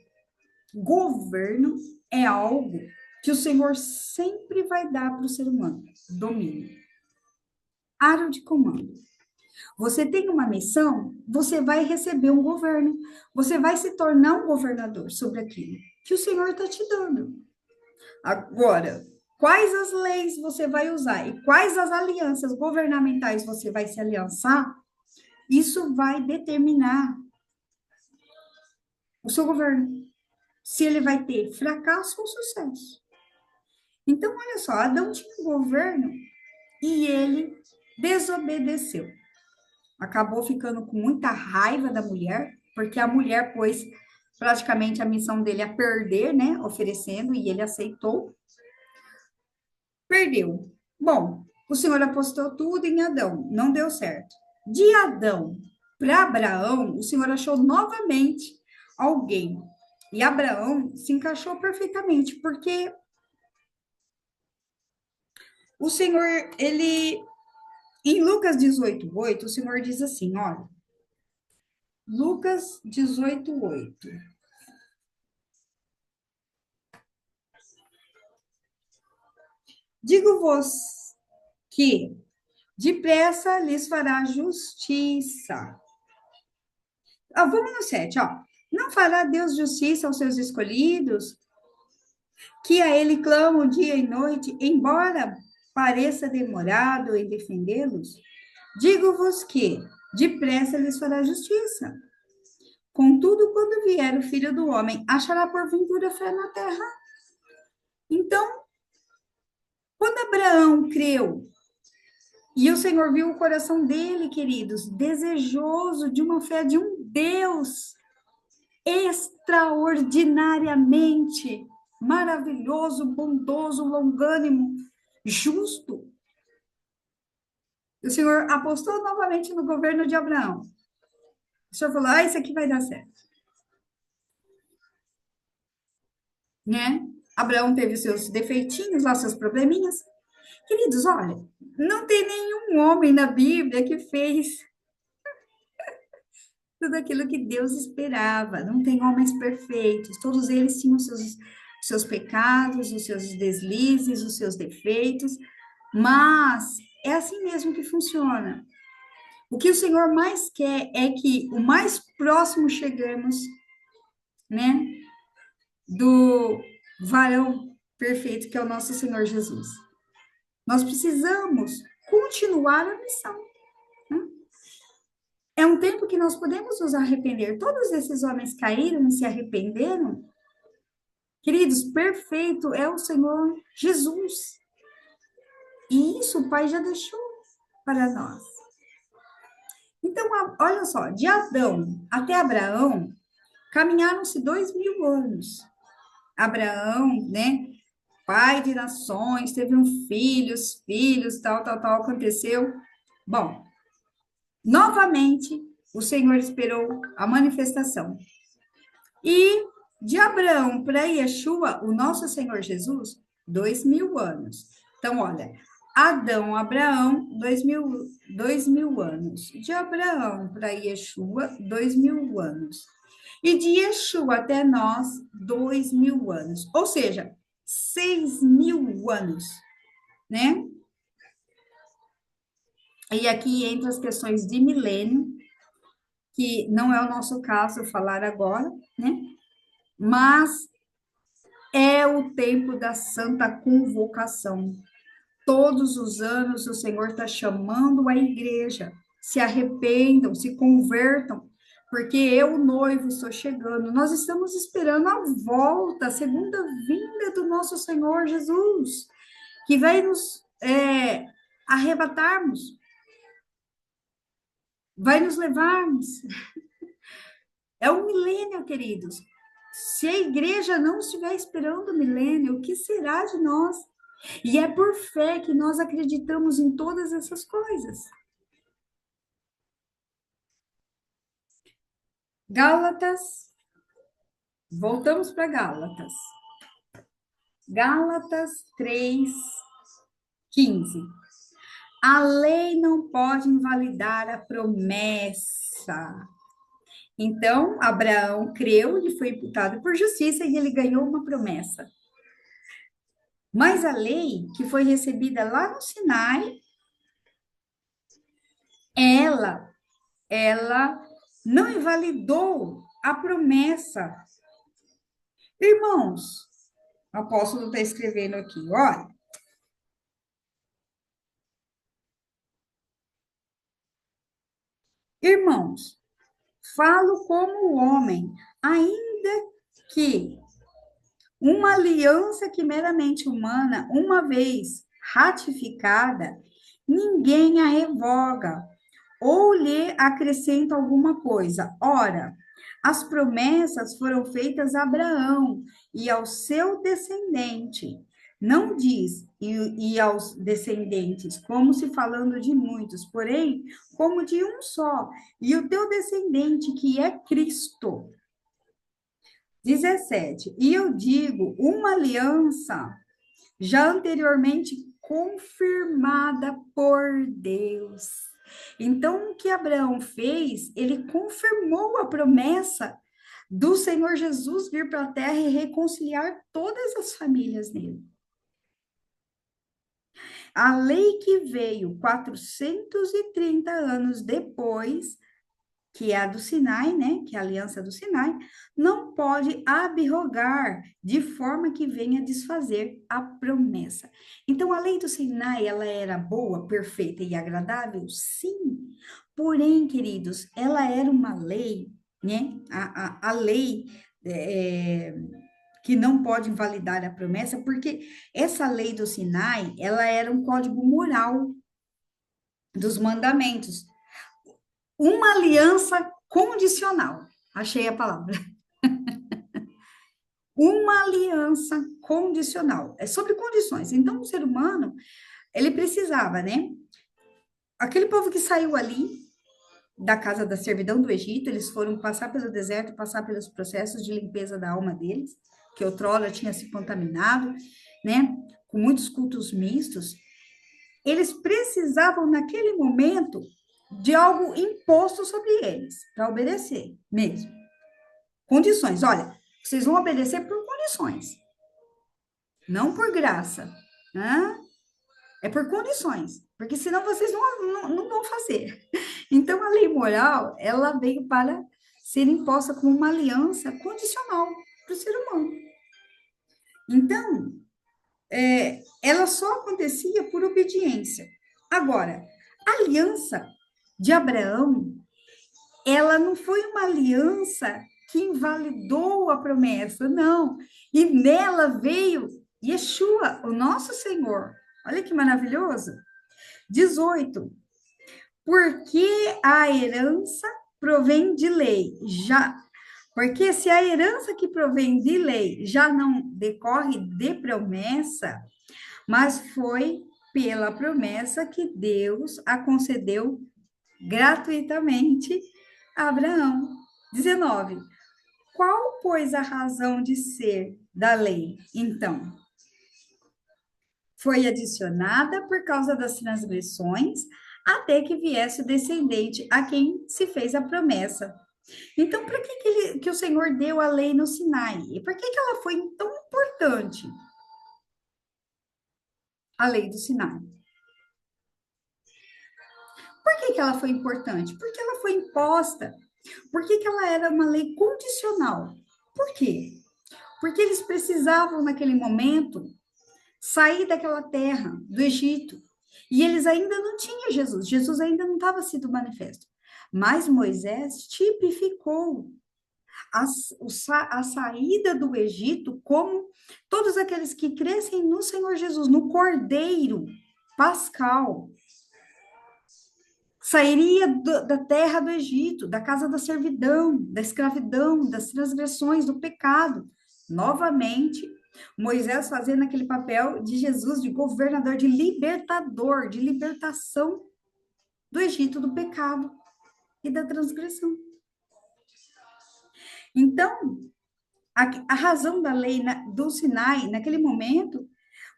governo é algo que o Senhor sempre vai dar para o ser humano, domínio, área de comando. Você tem uma missão, você vai receber um governo, você vai se tornar um governador sobre aquilo que o Senhor está te dando. Agora, quais as leis você vai usar e quais as alianças governamentais você vai se aliançar, isso vai determinar o seu governo, se ele vai ter fracasso ou sucesso. Então, olha só, Adão tinha um governo e ele desobedeceu. Acabou ficando com muita raiva da mulher, porque a mulher pôs praticamente a missão dele a perder, né? Oferecendo, e ele aceitou. Perdeu. Bom, o Senhor apostou tudo em Adão, não deu certo. De Adão para Abraão, o Senhor achou novamente alguém. E Abraão se encaixou perfeitamente, porque o Senhor, ele, em Lucas 18:8, o Senhor diz assim, olha, Lucas 18:8. Digo-vos que depressa lhes fará justiça. Vamos no 7, ó. Não fará Deus justiça aos seus escolhidos, que a ele clamam dia e noite, embora pareça demorado em defendê-los? Digo-vos que depressa lhes fará justiça. Contudo, quando vier o Filho do Homem, achará porventura fé na terra? Então, quando Abraão creu, e o Senhor viu o coração dele, queridos, desejoso de uma fé de um Deus extraordinariamente maravilhoso, bondoso, longânimo, justo. O Senhor apostou novamente no governo de Abraão. O Senhor falou, isso aqui vai dar certo. Né? Abraão teve seus defeitinhos lá, seus probleminhas. Queridos, olha, não tem nenhum homem na Bíblia que fez tudo aquilo que Deus esperava. Não tem homens perfeitos. Todos eles tinham seus pecados, os seus deslizes, os seus defeitos, mas é assim mesmo que funciona. O que o Senhor mais quer é que o mais próximo chegamos, né, do varão perfeito que é o nosso Senhor Jesus. Nós precisamos continuar a missão. Né? É um tempo que nós podemos nos arrepender. Todos esses homens caíram e se arrependeram. Queridos, perfeito é o Senhor Jesus. E isso o Pai já deixou para nós. Então, olha só, de Adão até Abraão, caminharam-se 2000 anos. Abraão, né, pai de nações, teve filhos, tal, aconteceu. Bom, novamente, o Senhor esperou a manifestação. E de Abraão para Yeshua, o nosso Senhor Jesus, 2000 anos. Então, olha, Adão, Abraão, 2000 anos. De Abraão para Yeshua, 2000 anos. E de Yeshua até nós, 2000 anos. Ou seja, 6000 anos, né? E aqui entra as questões de milênio, que não é o nosso caso falar agora, né? Mas é o tempo da santa convocação. Todos os anos o Senhor está chamando a igreja. Se arrependam, se convertam, porque eu, noivo, estou chegando. Nós estamos esperando a volta, a segunda vinda do nosso Senhor Jesus, que vai nos arrebatarmos, vai nos levarmos. É o milênio, queridos. Se a igreja não estiver esperando o milênio, o que será de nós? E é por fé que nós acreditamos em todas essas coisas. Gálatas, voltamos para Gálatas. Gálatas 3:15. A lei não pode invalidar a promessa. Então, Abraão creu, ele foi imputado por justiça e ele ganhou uma promessa. Mas a lei que foi recebida lá no Sinai, ela não invalidou a promessa. Irmãos, o apóstolo está escrevendo aqui, olha. Irmãos, falo como homem, ainda que uma aliança que meramente humana, uma vez ratificada, ninguém a revoga ou lhe acrescenta alguma coisa. Ora, as promessas foram feitas a Abraão e ao seu descendente. Não diz e aos descendentes, como se falando de muitos, porém, como de um só, e o teu descendente, que é Cristo. 17. E eu digo, uma aliança já anteriormente confirmada por Deus. Então, o que Abraão fez, ele confirmou a promessa do Senhor Jesus vir para a terra e reconciliar todas as famílias nele. A lei que veio 430 anos depois, que é a do Sinai, né, que é a aliança do Sinai, não pode abrogar de forma que venha desfazer a promessa. Então, a lei do Sinai, ela era boa, perfeita e agradável? Sim. Porém, queridos, ela era uma lei, né, a lei que não pode invalidar a promessa, porque essa lei do Sinai, ela era um código moral dos mandamentos, uma aliança condicional. Achei a palavra. Uma aliança condicional. É sobre condições. Então, o ser humano, ele precisava, né? Aquele povo que saiu ali da casa da servidão do Egito, eles foram passar pelo deserto, passar pelos processos de limpeza da alma deles, que outrora tinha se contaminado, né, com muitos cultos mistos, eles precisavam, naquele momento, de algo imposto sobre eles, para obedecer mesmo. Condições, olha, vocês vão obedecer por condições, não por graça, né? É por condições, porque senão vocês não vão fazer. Então, a lei moral, ela veio para ser imposta como uma aliança condicional para o ser humano. Então, ela só acontecia por obediência. Agora, a aliança de Abraão, ela não foi uma aliança que invalidou a promessa, não. E nela veio Yeshua, o nosso Senhor. Olha que maravilhoso. 18. Porque a herança provém de lei, porque se a herança que provém de lei já não decorre de promessa, mas foi pela promessa que Deus a concedeu gratuitamente a Abraão. 19. Qual, pois, a razão de ser da lei, então? Foi adicionada por causa das transgressões, até que viesse o descendente a quem se fez a promessa. Então, para que o Senhor deu a lei no Sinai? E por que ela foi tão importante? A lei do Sinai. Por que ela foi importante? Porque ela foi imposta. Por que ela era uma lei condicional? Por quê? Porque eles precisavam, naquele momento, sair daquela terra, do Egito. E eles ainda não tinham Jesus. Jesus ainda não estava sido manifesto. Mas Moisés tipificou a saída do Egito como todos aqueles que crescem no Senhor Jesus, no Cordeiro Pascal. Sairia da terra do Egito, da casa da servidão, da escravidão, das transgressões, do pecado. Novamente, Moisés fazendo aquele papel de Jesus, de governador, de libertador, de libertação do Egito, do pecado e da transgressão. Então, a razão da lei do Sinai, naquele momento,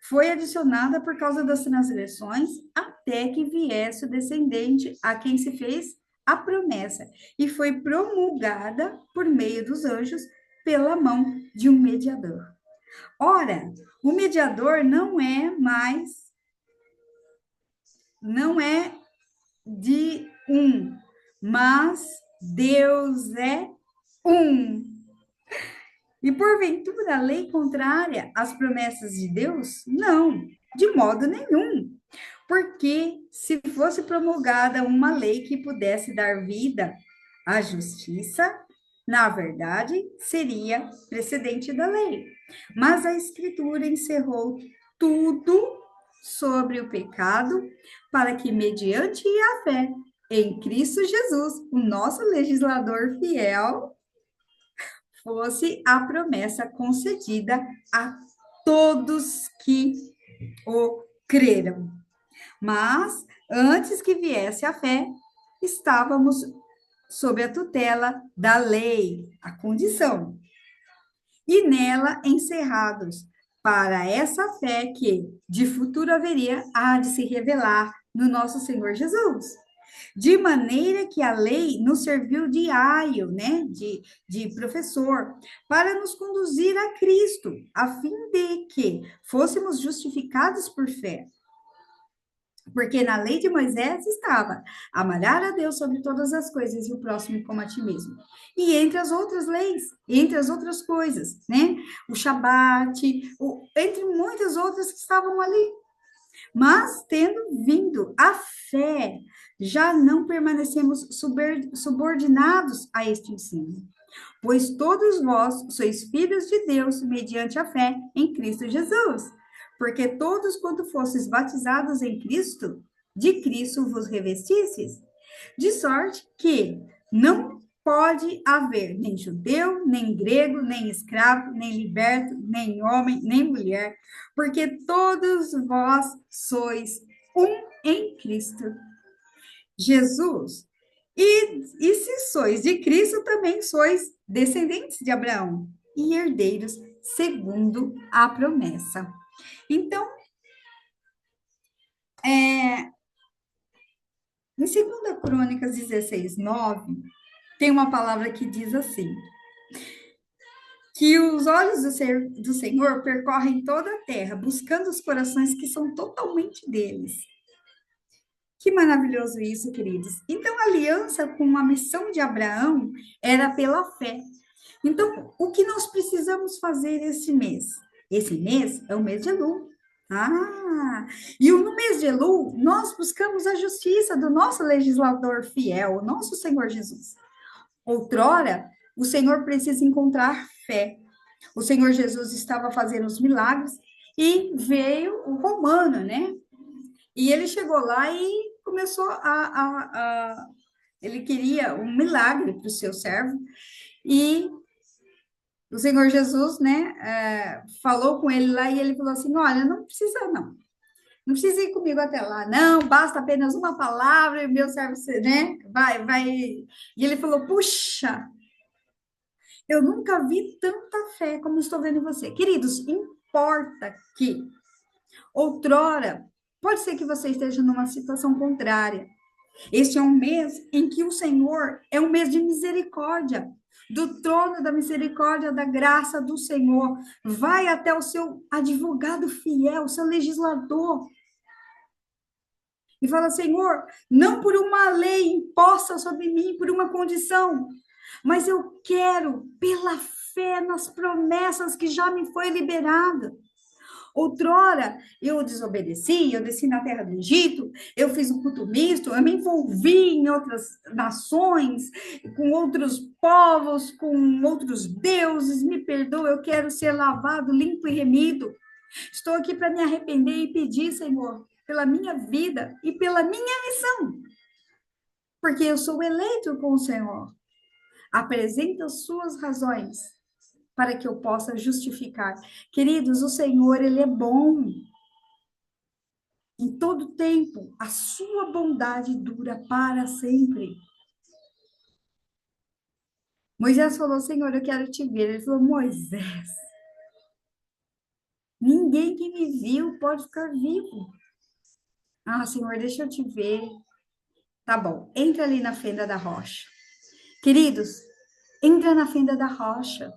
foi adicionada por causa das transgressões, até que viesse o descendente a quem se fez a promessa, e foi promulgada por meio dos anjos pela mão de um mediador. Ora, o mediador não é de um, mas Deus é um. E porventura a lei contrária às promessas de Deus? Não, de modo nenhum. Porque se fosse promulgada uma lei que pudesse dar vida à justiça, na verdade, seria precedente da lei. Mas a Escritura encerrou tudo sobre o pecado, para que, mediante a fé em Cristo Jesus, o nosso legislador fiel, fosse a promessa concedida a todos que o creram. Mas, antes que viesse a fé, estávamos sob a tutela da lei, a condição, e nela encerrados, para essa fé que, de futuro haveria, há de se revelar no nosso Senhor Jesus. De maneira que a lei nos serviu de aio, né, de professor, para nos conduzir a Cristo, a fim de que fôssemos justificados por fé. Porque na lei de Moisés estava amarás a Deus sobre todas as coisas e o próximo como a ti mesmo. E entre as outras leis, entre as outras coisas, né? O Shabat, entre muitas outras que estavam ali. Mas, tendo vindo a fé, já não permanecemos subordinados a este ensino. Pois todos vós sois filhos de Deus mediante a fé em Cristo Jesus. Porque todos quanto fostes batizados em Cristo, de Cristo vos revestistes. De sorte que não pode haver nem judeu, nem grego, nem escravo, nem liberto, nem homem, nem mulher, porque todos vós sois um em Cristo Jesus. E se sois de Cristo, também sois descendentes de Abraão e herdeiros segundo a promessa. Então, em 2 Crônicas 16:9, tem uma palavra que diz assim: que os olhos do Senhor percorrem toda a terra, buscando os corações que são totalmente deles. Que maravilhoso isso, queridos. Então, a aliança com a missão de Abraão era pela fé. Então, o que nós precisamos fazer esse mês? Esse mês é o mês de Elul. E no mês de Elul, nós buscamos a justiça do nosso legislador fiel, o nosso Senhor Jesus. Outrora, o Senhor precisa encontrar fé. O Senhor Jesus estava fazendo os milagres e veio o romano, né? E ele chegou lá e começou ele queria um milagre para o seu servo. E o Senhor Jesus, né, falou com ele lá e ele falou assim: olha, não precisa não. Não precisa ir comigo até lá, não, basta apenas uma palavra e o meu servo, né, vai. E ele falou: puxa, eu nunca vi tanta fé como estou vendo em você. Queridos, importa que outrora, pode ser que você esteja numa situação contrária. Este é um mês em que o Senhor é um mês de misericórdia. Do trono da misericórdia, da graça do Senhor, vai até o seu advogado fiel, o seu legislador, e fala: Senhor, não por uma lei imposta sobre mim, por uma condição, mas eu quero pela fé nas promessas que já me foi liberada. Outrora, eu desobedeci, eu desci na terra do Egito, eu fiz um culto misto, eu me envolvi em outras nações, com outros povos, com outros deuses, me perdoa, eu quero ser lavado, limpo e remido. Estou aqui para me arrepender e pedir, Senhor, pela minha vida e pela minha missão, porque eu sou eleito com o Senhor. Apresenta as suas razões para que eu possa justificar. Queridos, o Senhor, Ele é bom. Em todo tempo, a sua bondade dura para sempre. Moisés falou: Senhor, eu quero te ver. Ele falou: Moisés, ninguém que me viu pode ficar vivo. Senhor, deixa eu te ver. Tá bom, entra ali na fenda da rocha. Queridos, entra na fenda da rocha.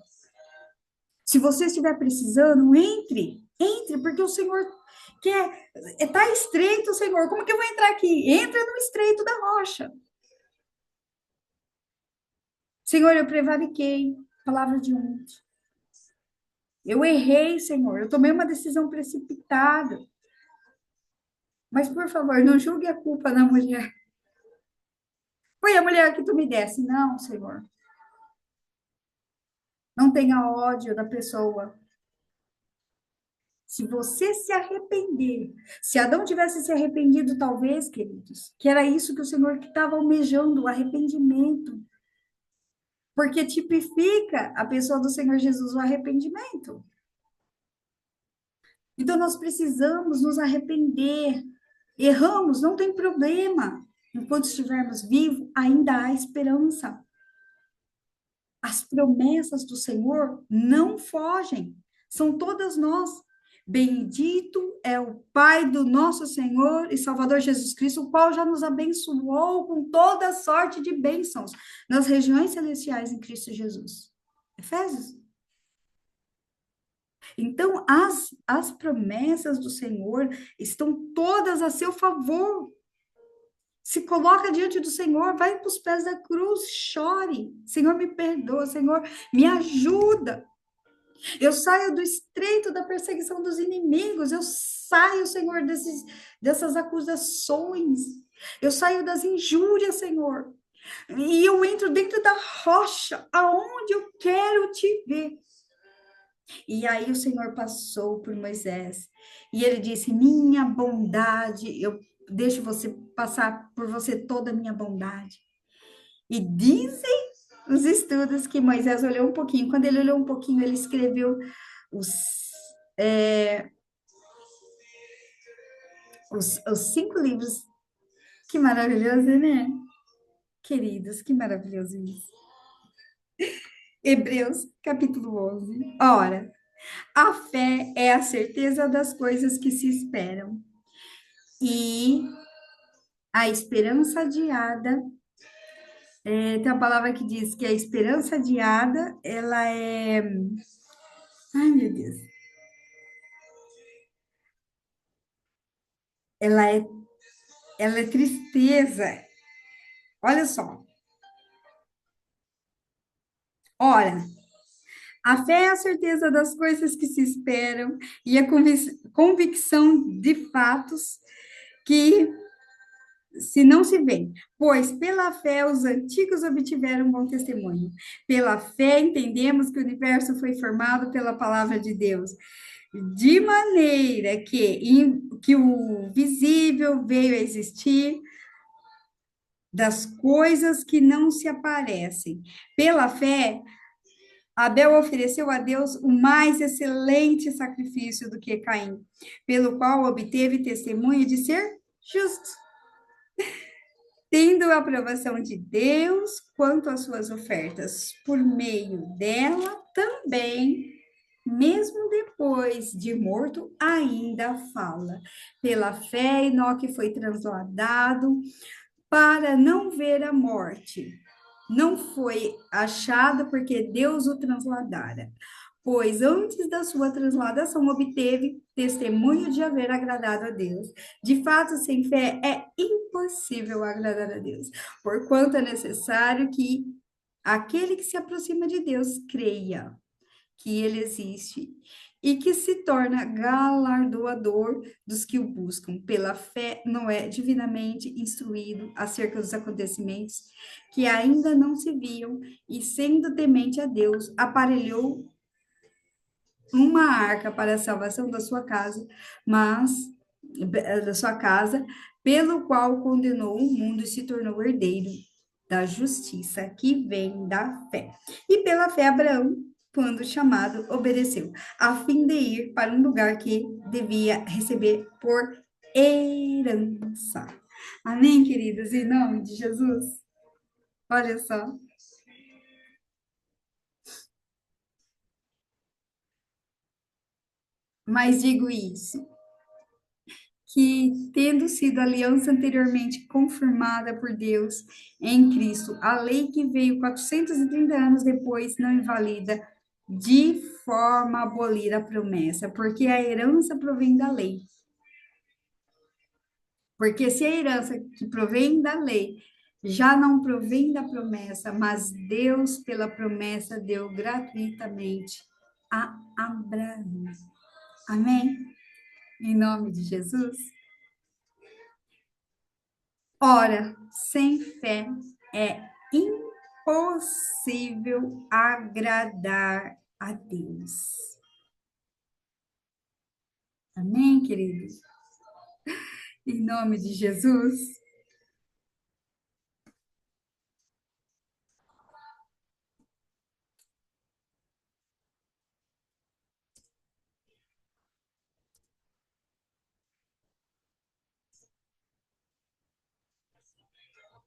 Se você estiver precisando, entre, porque o Senhor quer. Está estreito, Senhor. Como que eu vou entrar aqui? Entra no estreito da rocha. Senhor, eu prevariquei. Palavra de ontem. Eu errei, Senhor. Eu tomei uma decisão precipitada. Mas, por favor, não julgue a culpa na mulher. Foi a mulher que tu me desse. Não, Senhor. Não tenha ódio da pessoa. Se você se arrepender, se Adão tivesse se arrependido, talvez, queridos, que era isso que o Senhor estava almejando, o arrependimento. Porque tipifica a pessoa do Senhor Jesus, o arrependimento. Então, nós precisamos nos arrepender. Erramos, não tem problema. Enquanto estivermos vivos, ainda há esperança. As promessas do Senhor não fogem, são todas nós. Bendito é o Pai do nosso Senhor e Salvador Jesus Cristo, o qual já nos abençoou com toda sorte de bênçãos nas regiões celestiais em Cristo Jesus. Efésios. Então, as promessas do Senhor estão todas a seu favor. Se coloca diante do Senhor, vai para os pés da cruz, chore. Senhor, me perdoa, Senhor, me ajuda. Eu saio do estreito da perseguição dos inimigos, eu saio, Senhor, dessas acusações. Eu saio das injúrias, Senhor. E eu entro dentro da rocha, aonde eu quero te ver. E aí o Senhor passou por Moisés. E ele disse: minha bondade, eu deixo você passar por você toda a minha bondade. E dizem os estudos que Moisés olhou um pouquinho. Quando ele olhou um pouquinho, ele escreveu os, é, os 5 livros. Que maravilhoso, né? Queridos, que maravilhoso isso. Hebreus, capítulo 11. Ora, A fé é a certeza das coisas que se esperam e a esperança adiada. Tem uma palavra que diz que a esperança adiada, ela é. Ai, meu Deus. Ela é, ela é tristeza. Olha só. Ora, a fé é a certeza das coisas que se esperam e a convicção de fatos que se não se vê, pois pela fé os antigos obtiveram um bom testemunho. Pela fé entendemos que o universo foi formado pela palavra de Deus, de maneira que o visível veio a existir das coisas que não se aparecem. Pela fé, Abel ofereceu a Deus o mais excelente sacrifício do que Caim, pelo qual obteve testemunho de ser justo, tendo a aprovação de Deus quanto às suas ofertas. Por meio dela também, mesmo depois de morto, ainda fala. Pela fé, Enoque foi transladado para não ver a morte. Não foi achado porque Deus o transladara, pois antes da sua transladação obteve testemunho de haver agradado a Deus. De fato, sem fé é impossível agradar a Deus, porquanto é necessário que aquele que se aproxima de Deus creia que ele existe e que se torna galardoador dos que o buscam. Pela fé, Noé, divinamente instruído acerca dos acontecimentos que ainda não se viam, e sendo temente a Deus, aparelhou uma arca para a salvação da sua casa, mas da sua casa, pelo qual condenou o mundo e se tornou herdeiro da justiça que vem da fé. E pela fé, Abraão, quando chamado, obedeceu, a fim de ir para um lugar que devia receber por herança. Amém, queridos? Em nome de Jesus. Olha só. Mas digo isso, que, tendo sido a aliança anteriormente confirmada por Deus em Cristo, a lei que veio 430 anos depois não invalida de forma a abolir a promessa, porque a herança provém da lei. Porque se a herança que provém da lei já não provém da promessa, mas Deus, pela promessa, deu gratuitamente a Abraão. Amém? Em nome de Jesus. Ora, sem fé é impossível agradar a Deus. Amém, queridos? Em nome de Jesus.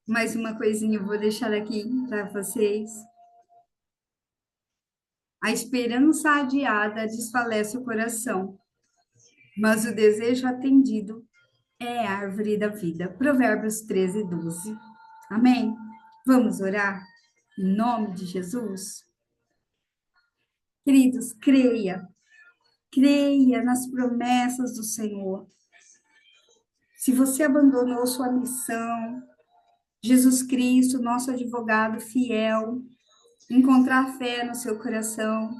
Mais uma coisinha eu vou deixar aqui para vocês. A esperança adiada desfalece o coração, mas o desejo atendido é a árvore da vida. Provérbios 13, 12. Amém? Vamos orar? Em nome de Jesus? Queridos, creia nas promessas do Senhor. Se você abandonou sua missão, Jesus Cristo, nosso advogado fiel, encontrar fé no seu coração,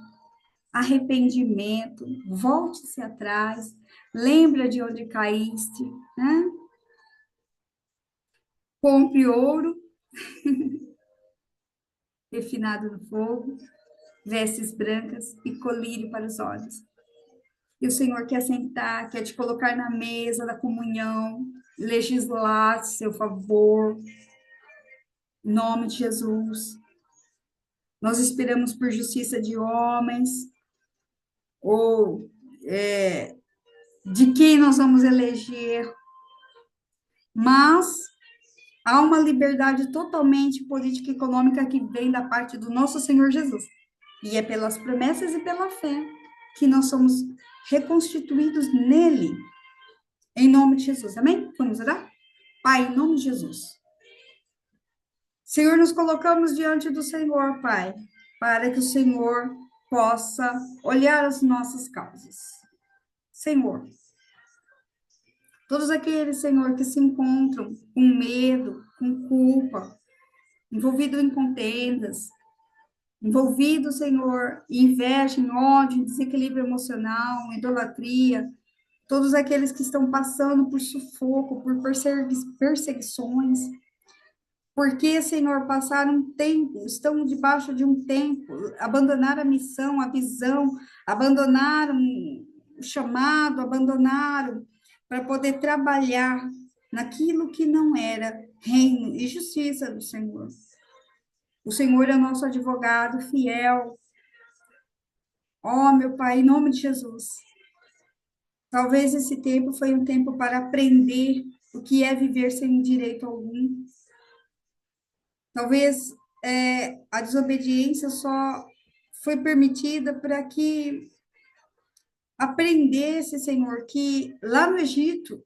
arrependimento, volte-se atrás, lembra de onde caíste, né? Compre ouro refinado no fogo, vestes brancas e colírio para os olhos. E o Senhor quer sentar, quer te colocar na mesa da comunhão, legislar a seu favor, em nome de Jesus. Nós esperamos por justiça de homens, ou de quem nós vamos eleger, mas há uma liberdade totalmente política e econômica que vem da parte do nosso Senhor Jesus. E é pelas promessas e pela fé. que nós somos reconstituídos nele, em nome de Jesus, amém? Vamos orar? Pai, em nome de Jesus. Senhor, nos colocamos diante do Senhor, Pai, para que o Senhor possa olhar as nossas causas. Senhor, todos aqueles, Senhor, que se encontram com medo, com culpa, envolvidos em contendas, envolvidos, Senhor, em inveja, em ódio, em desequilíbrio emocional, em idolatria, todos aqueles que estão passando por sufoco, por perseguições, porque, Senhor, passaram um tempo, estão debaixo de um tempo, abandonaram a missão, a visão, abandonaram o chamado, abandonaram para poder trabalhar naquilo que não era reino e justiça do Senhor. O Senhor é nosso advogado fiel. Ó, meu Pai, em nome de Jesus. Talvez esse tempo foi um tempo para aprender o que é viver sem direito algum. Talvez a desobediência só foi permitida para que aprendesse, Senhor, que lá no Egito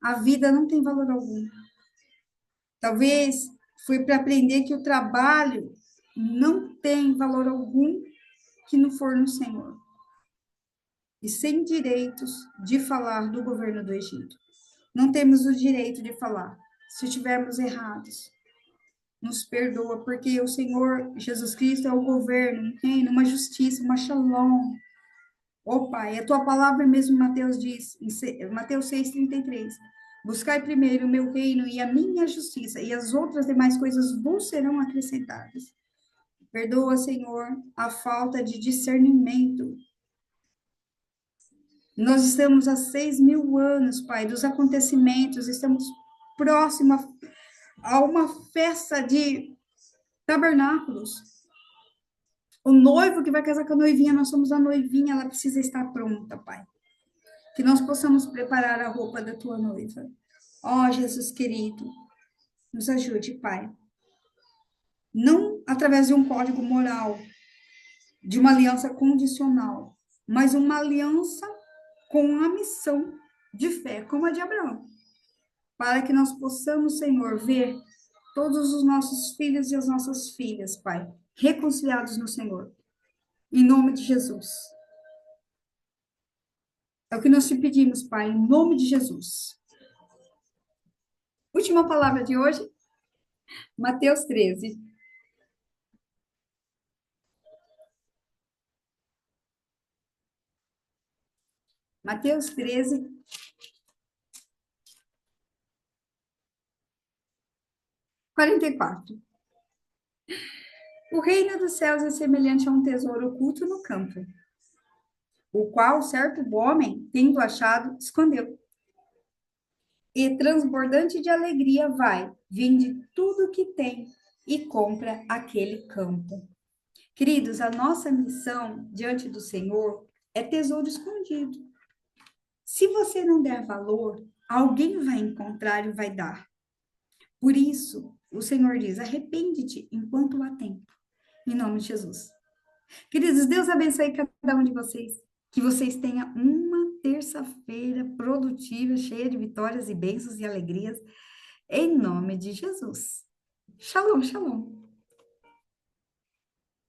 a vida não tem valor algum. Talvez foi para aprender que o trabalho não tem valor algum que não for no Senhor. E sem direitos de falar do governo do Egito. Não temos o direito de falar. Se estivermos errados, nos perdoa, porque o Senhor Jesus Cristo é o governo, um reino, uma justiça, uma shalom. Ó Pai, a tua palavra mesmo, Mateus diz, em Mateus 6,33. Buscai primeiro o meu reino e a minha justiça, e as outras demais coisas vos serão acrescentadas. Perdoa, Senhor, a falta de discernimento. Nós estamos há 6.000 anos, Pai, dos acontecimentos, estamos próximos a uma festa de tabernáculos. O noivo que vai casar com a noivinha, nós somos a noivinha, ela precisa estar pronta, Pai. Que nós possamos preparar a roupa da tua noiva. Ó, Jesus querido, nos ajude, Pai. Não através de um código moral, de uma aliança condicional, mas uma aliança com a missão de fé, como a de Abraão. Para que nós possamos, Senhor, ver todos os nossos filhos e as nossas filhas, Pai, reconciliados no Senhor. Em nome de Jesus. É o que nós te pedimos, Pai, em nome de Jesus. Última palavra de hoje, Mateus 13. Mateus 13, 44. O reino dos céus é semelhante a um tesouro oculto no campo, o qual certo homem, tendo achado, escondeu. E transbordante de alegria vai, vende tudo o que tem e compra aquele campo. Queridos, a nossa missão diante do Senhor é tesouro escondido. Se você não der valor, alguém vai encontrar e vai dar. Por isso, o Senhor diz: arrepende-te enquanto há tempo. Em nome de Jesus. Queridos, Deus abençoe cada um de vocês. Que vocês tenham uma terça-feira produtiva, cheia de vitórias e bênçãos e alegrias. Em nome de Jesus. Shalom, shalom.